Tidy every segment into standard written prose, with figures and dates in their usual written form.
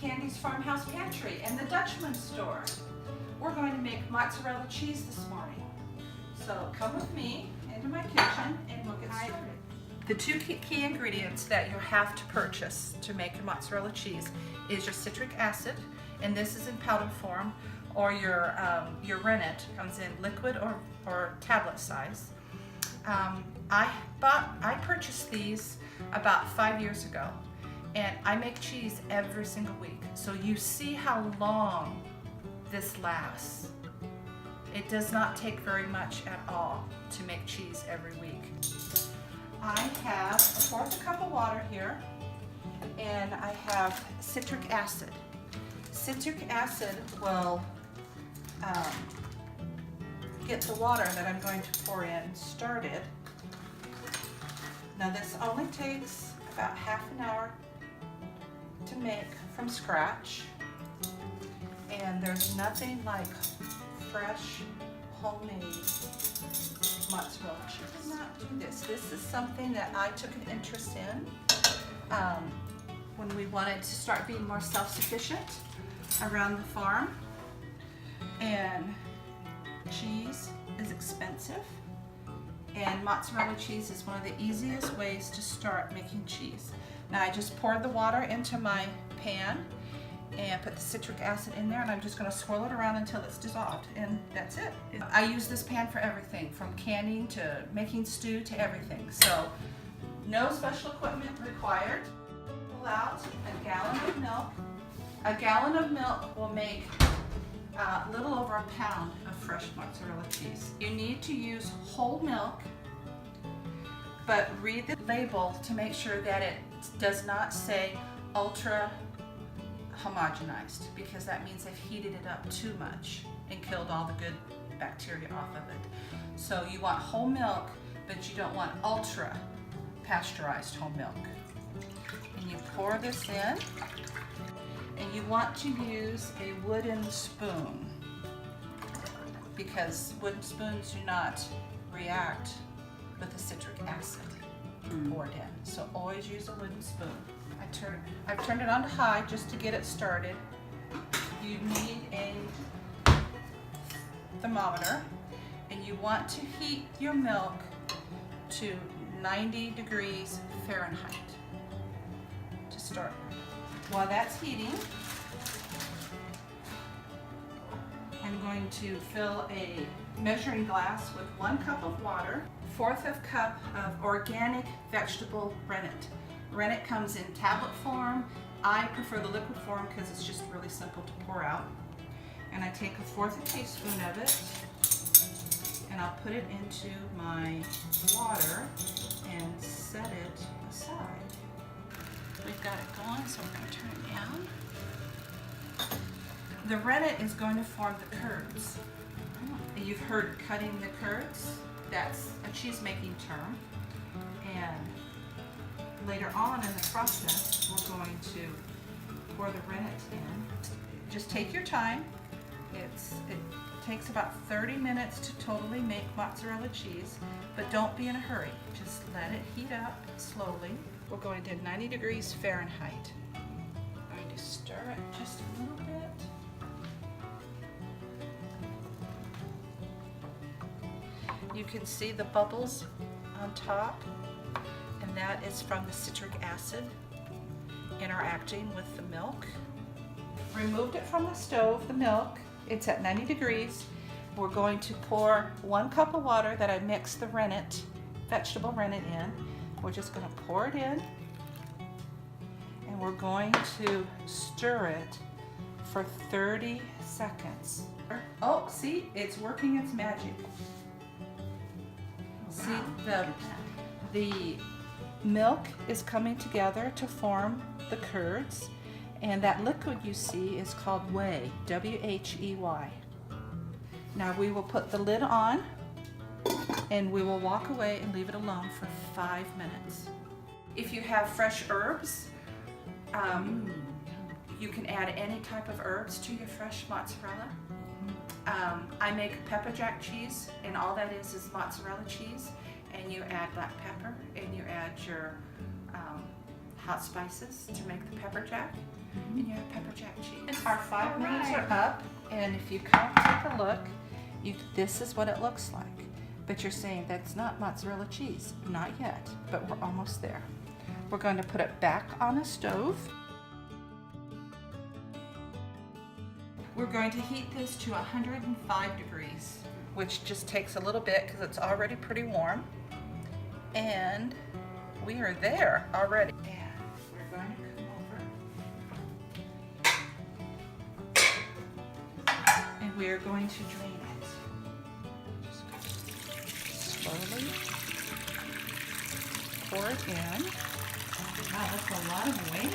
Candy's Farmhouse Pantry and the Dutchman store. We're going to make mozzarella cheese this morning. So come with me into my kitchen and we'll get started. The two key ingredients that you have to purchase to make your mozzarella cheese is your citric acid, and this is in powder form, or your rennet comes in liquid or tablet size. I purchased these about 5 years ago, and I make cheese every single week. So you see how long this lasts. It does not take very much at all to make cheese every week. I have 1/4 cup of water here, and I have citric acid. Citric acid will get the water that I'm going to pour in started. Now this only takes about ½ an hour to make from scratch, and there's nothing like fresh homemade mozzarella cheese. I did not do this. This is something that I took an interest in when we wanted to start being more self-sufficient around the farm. And cheese is expensive, and mozzarella cheese is one of the easiest ways to start making cheese. Now I just poured the water into my pan and put the citric acid in there, and I'm just going to swirl it around until it's dissolved, and that's it. I use this pan for everything, from canning to making stew to everything. So no special equipment required. Pull out a gallon of milk. A gallon of milk will make a little over a pound of fresh mozzarella cheese. You need to use whole milk, but read the label to make sure that it does not say ultra homogenized, because that means they've heated it up too much and killed all the good bacteria off of it. So you want whole milk, but you don't want ultra pasteurized whole milk. And you pour this in, and you want to use a wooden spoon, because wooden spoons do not react with the citric acid poured in. So always use a wooden spoon. I've turned it on to high just to get it started. You need a thermometer, and you want to heat your milk to 90 degrees Fahrenheit to start. While that's heating, I'm going to fill a measuring glass with 1 cup of water, 1/4 cup of organic vegetable rennet. Rennet comes in tablet form. I prefer the liquid form because it's just really simple to pour out. And I take 1/4 teaspoon of it, and I'll put it into my water and set it aside. We've got it going, so we're going to turn it down. The rennet is going to form the curds. You've heard cutting the curds. That's a cheese making term. And later on in the process, we're going to pour the rennet in. Just take your time. It takes about 30 minutes to totally make mozzarella cheese, but don't be in a hurry. Just let it heat up slowly. We're going to 90 degrees Fahrenheit. I'm going to stir it just a little bit. You can see the bubbles on top, and that is from the citric acid interacting with the milk. Removed it from the stove, the milk. It's at 90 degrees. We're going to pour 1 cup of water that I mixed the rennet, vegetable rennet in. We're just going to pour it in, and we're going to stir it for 30 seconds. Oh, see, it's working its magic. See, the milk is coming together to form the curds, and that liquid you see is called whey, W-H-E-Y. Now we will put the lid on, and we will walk away and leave it alone for 5 minutes. If you have fresh herbs, you can add any type of herbs to your fresh mozzarella. I make pepper jack cheese, and all that is mozzarella cheese, and you add black pepper, and you add your hot spices to make the pepper jack, and you have pepper jack cheese. It's Our 5 all minutes right. are up, and if you come take a look, this is what it looks like. But you're saying that's not mozzarella cheese. Not yet, but we're almost there. We're going to put it back on the stove. We're going to heat this to 105 degrees, which just takes a little bit because it's already pretty warm. And we are there already. And we're going to come over. And we are going to drain it. Just slowly pour it in. Wow, that's a lot of whey.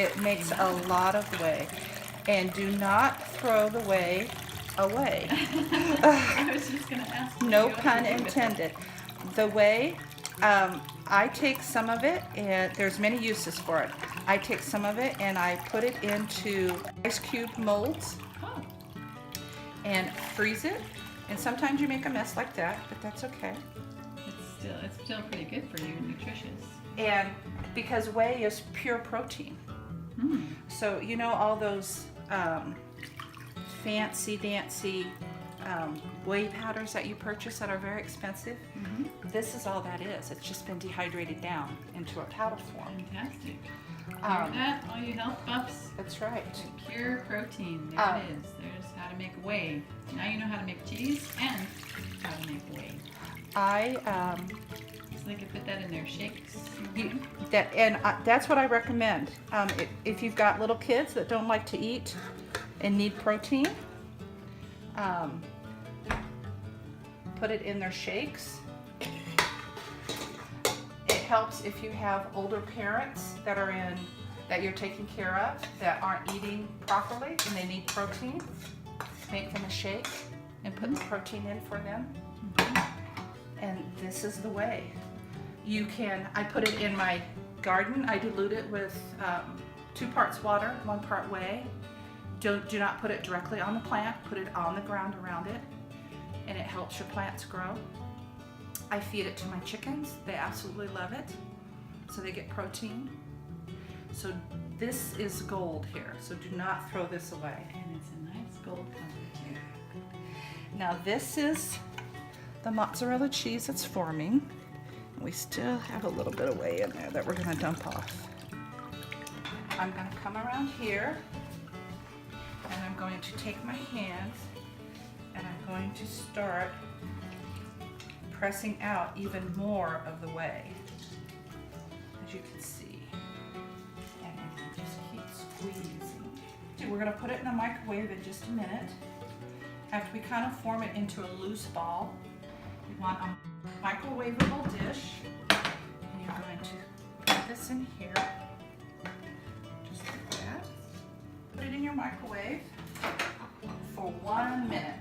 It makes a lot of whey. And do not throw the whey away. I was just going to ask. No pun intended. The whey, I take some of it, and there's many uses for it. I take some of it and I put it into ice cube molds and freeze it. And sometimes you make a mess like that, but that's okay. It's still pretty good for you, nutritious. And because whey is pure protein. So you know all those fancy dancy whey powders that you purchase that are very expensive? This is all that is. It's just been dehydrated down into a powder form. Fantastic. Hear that, all you health buffs? That's right. Pure protein. There it is. There's how to make whey. Now you know how to make cheese and how to make whey. So they can put that in their shakes. That's what I recommend. If you've got little kids that don't like to eat and need protein, put it in their shakes. It helps if you have older parents that you're taking care of that aren't eating properly and they need protein. Make them a shake and put the protein in for them. And this is the way. I put it in my garden. I dilute it with 2 parts water, 1 part whey. Do not put it directly on the plant. Put it on the ground around it, and it helps your plants grow. I feed it to my chickens. They absolutely love it, so they get protein. So this is gold here, so do not throw this away. And it's a nice gold color too. Now this is the mozzarella cheese that's forming. We still have a little bit of whey in there that we're going to dump off. I'm going to come around here, and I'm going to take my hands and I'm going to start pressing out even more of the whey, as you can see. And you just keep squeezing. We're going to put it in the microwave in just a minute. After we kind of form it into a loose ball, we want a microwavable dish. And you're going to put this in here, just like that. Put it in your microwave for 1 minute.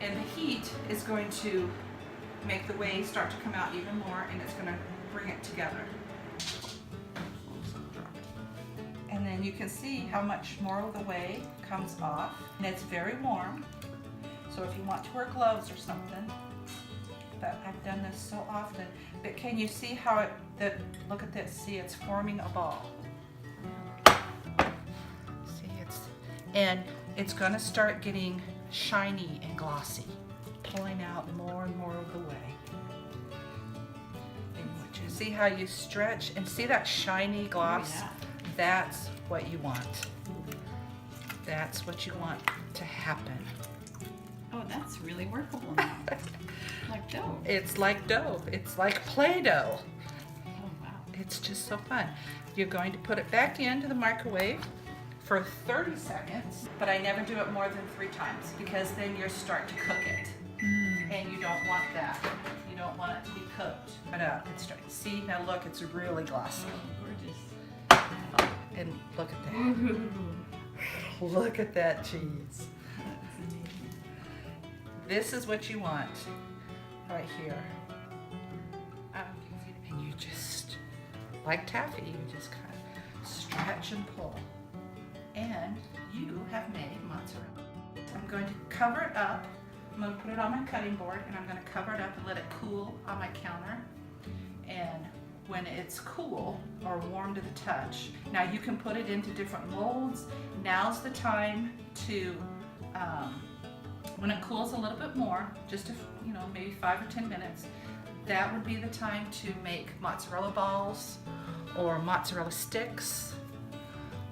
And the heat is going to make the whey start to come out even more, and it's going to bring it together. And then you can see how much more of the whey comes off, and it's very warm. So if you want to wear gloves or something, but I've done this so often. But can you see how look at this, see it's forming a ball. See, and it's gonna start getting shiny and glossy, pulling out more and more of the whey. And you see how you stretch and see that shiny gloss? Oh, yeah. That's what you want. That's what you want to happen. Oh, that's really workable now. Like dough. It's like dough. It's like Play-Doh. Oh, wow. It's just so fun. You're going to put it back into the microwave for 30 seconds, but I never do it more than 3 times because then you start to cook it. And you don't want that. You don't want it to be cooked. But it's starting. See, now look, it's really glossy. Oh, gorgeous. And look at that. Look at that cheese. This is what you want right here. And you just, like taffy, you just kind of stretch and pull. And you have made mozzarella. I'm going to cover it up. I'm going to put it on my cutting board, and I'm going to cover it up and let it cool on my counter. And when it's cool or warm to the touch. Now you can put it into different molds. Now's the time to, when it cools a little bit more, just maybe 5 or 10 minutes, that would be the time to make mozzarella balls or mozzarella sticks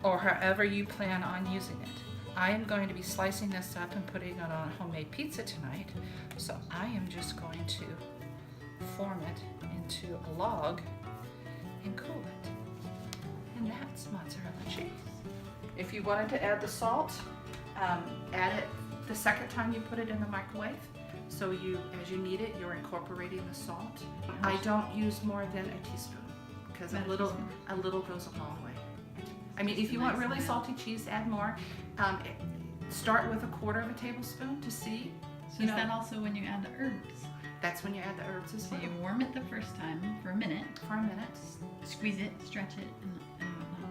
or however you plan on using it. I am going to be slicing this up and putting it on a homemade pizza tonight, so I am just going to form it into a log and cool it. And that's mozzarella cheese. If you wanted to add the salt, add it the second time you put it in the microwave. So as you need it, you're incorporating the salt. I don't use more than a teaspoon because a little goes a long way. I mean, if you want really salty cheese, add more. Start with 1/4 tablespoon to see. So is that also when you add the herbs? That's when you add the herbs as well. So you warm it the first time for a minute. Squeeze it, stretch it, and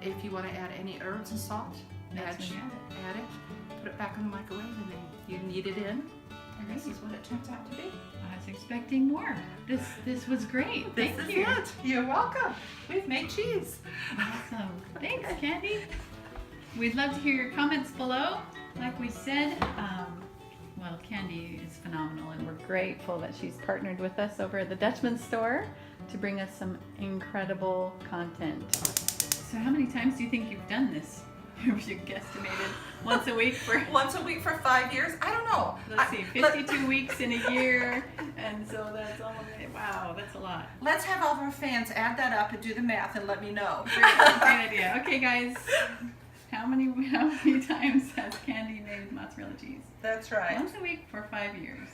if you want to add any herbs and salt, that's when you add it. Put it back in the microwave, and then you knead it in. And this is what it turns out to be. I was expecting more. This was great. Thank you. This is it. You're welcome. We've made cheese. Awesome. Thanks, Candy. We'd love to hear your comments below. Like we said, well, Candy is phenomenal, and we're grateful that she's partnered with us over at the Dutchman store to bring us some incredible content. So how many times do you think you've done this? Have you guesstimated? Once a week for 5 years? I don't know. Let's see, 52 weeks in a year, and so that's all. Wow, that's a lot. Let's have all of our fans add that up and do the math and let me know. Great idea. Okay, guys, how many times has Candy made mozzarella cheese? That's right. Once a week for 5 years.